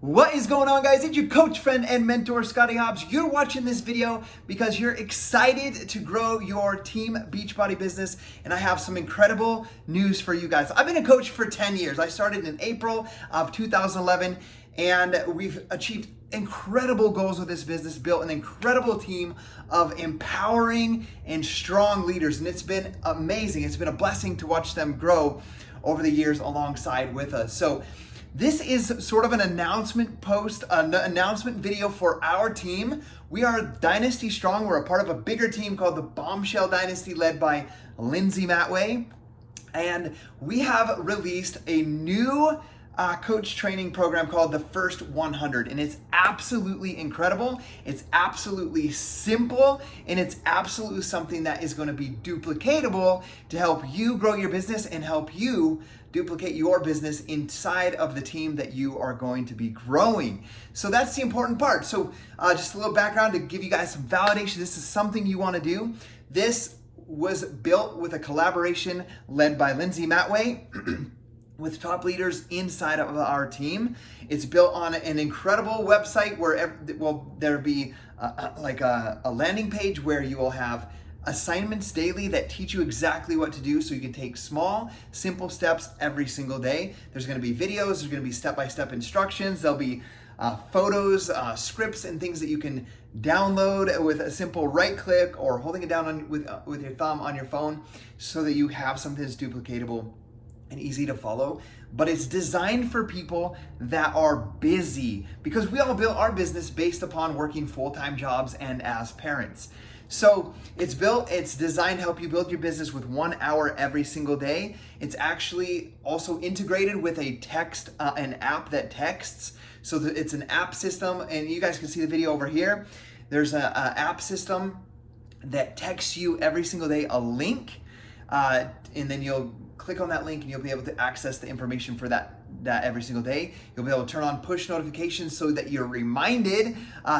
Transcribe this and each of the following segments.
What is going on, guys? It's your coach, friend, and mentor, Scottie Hobbs. You're watching this video because you're excited to grow your team Beachbody business, and I have some incredible news for you guys. I've been a coach for 10 years. I started in April of 2011, and we've achieved incredible goals with this business, built an incredible team of empowering and strong leaders, and it's been amazing. It's been a blessing to watch them grow over the years alongside with us. So this is sort of an announcement post, an announcement video for our team. We are Dynasty Strong. We're a part of a bigger team called the Bombshell Dynasty, led by Lindsay Matway. And we have released a new coach training program called the First 100, and it's absolutely incredible. It's absolutely simple, and it's absolutely something that is going to be duplicatable to help you grow your business and help you duplicate your business inside of the team that you are going to be growing. So that's the important part. So just a little background to give you guys some validation. This is something you want to do. This was built with a collaboration led by Lindsay Matway with top leaders inside of our team. It's built on an incredible website where there'll be a landing page where you will have assignments daily that teach you exactly what to do, so you can take small, simple steps every single day. There's going to be videos, there's going to be step-by-step instructions, there'll be photos, scripts, and things that you can download with a simple right click or holding it down with your thumb on your phone, so that you have something that's duplicatable and easy to follow. But it's designed for people that are busy, because we all built our business based upon working full-time jobs and as parents. So it's designed to help you build your business with 1 hour every single day. It's actually also integrated with an app that texts. So it's an app system, and you guys can see the video over here. There's an app system that texts you every single day a link, and then you'll click on that link and you'll be able to access the information for that every single day. You'll be able to turn on push notifications so that you're reminded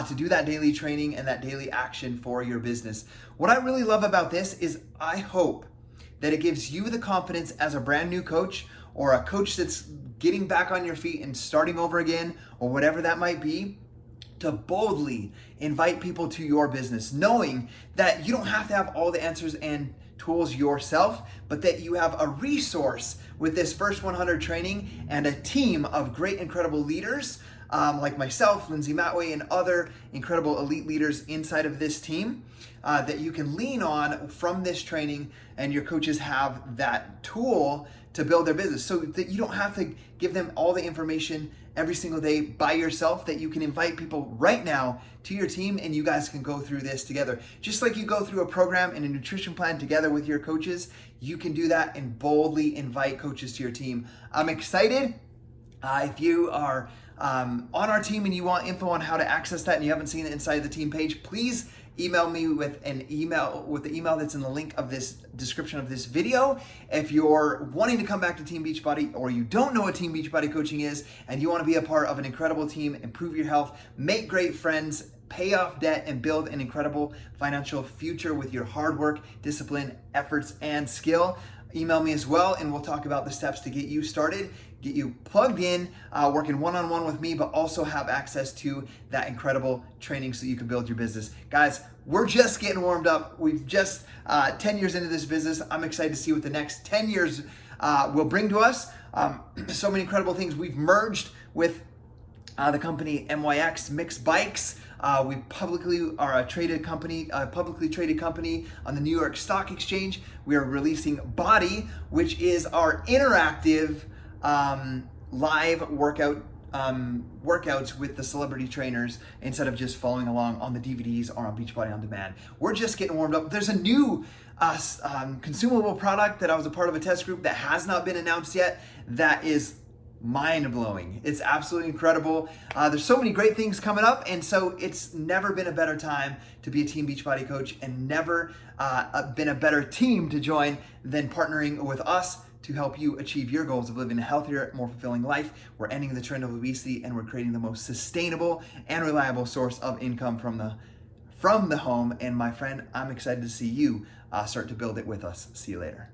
to do that daily training and that daily action for your business. What I really love about this is I hope that it gives you the confidence as a brand new coach, or a coach that's getting back on your feet and starting over again, or whatever that might be, to boldly invite people to your business, knowing that you don't have to have all the answers and tools yourself, but that you have a resource with this First 100 training and a team of great, incredible leaders like myself, Lindsay Matway, and other incredible elite leaders inside of this team that you can lean on from this training, and your coaches have that tool to build their business, so that you don't have to give them all the information every single day by yourself, that you can invite people right now to your team and you guys can go through this together. Just like you go through a program and a nutrition plan together with your coaches, you can do that and boldly invite coaches to your team. I'm excited. If you are on our team and you want info on how to access that and you haven't seen it inside the team page, please email me with the email that's in the link of this description of this video. If you're wanting to come back to Team Beachbody, or you don't know what Team Beachbody coaching is and you want to be a part of an incredible team, improve your health, make great friends, pay off debt, and build an incredible financial future with your hard work, discipline, efforts, and skill, email me as well, and we'll talk about the steps to get you started, get you plugged in, working one-on-one with me, but also have access to that incredible training so you can build your business. Guys, we're just getting warmed up. We've just 10 years into this business. I'm excited to see what the next 10 years will bring to us. So many incredible things. We've merged with the company MYX Mixed Bikes. We publicly are a publicly traded company on the New York Stock Exchange. We are releasing Body, which is our interactive live workouts with the celebrity trainers, instead of just following along on the DVDs or on Beachbody On Demand. We're just getting warmed up. There's a new consumable product that I was a part of a test group that has not been announced yet, that is mind-blowing. It's absolutely incredible. There's so many great things coming up, and so it's never been a better time to be a Team Beachbody coach, and never been a better team to join than partnering with us to help you achieve your goals of living a healthier, more fulfilling life. We're ending the trend of obesity, and we're creating the most sustainable and reliable source of income from the home. And my friend, I'm excited to see you start to build it with us. See you later.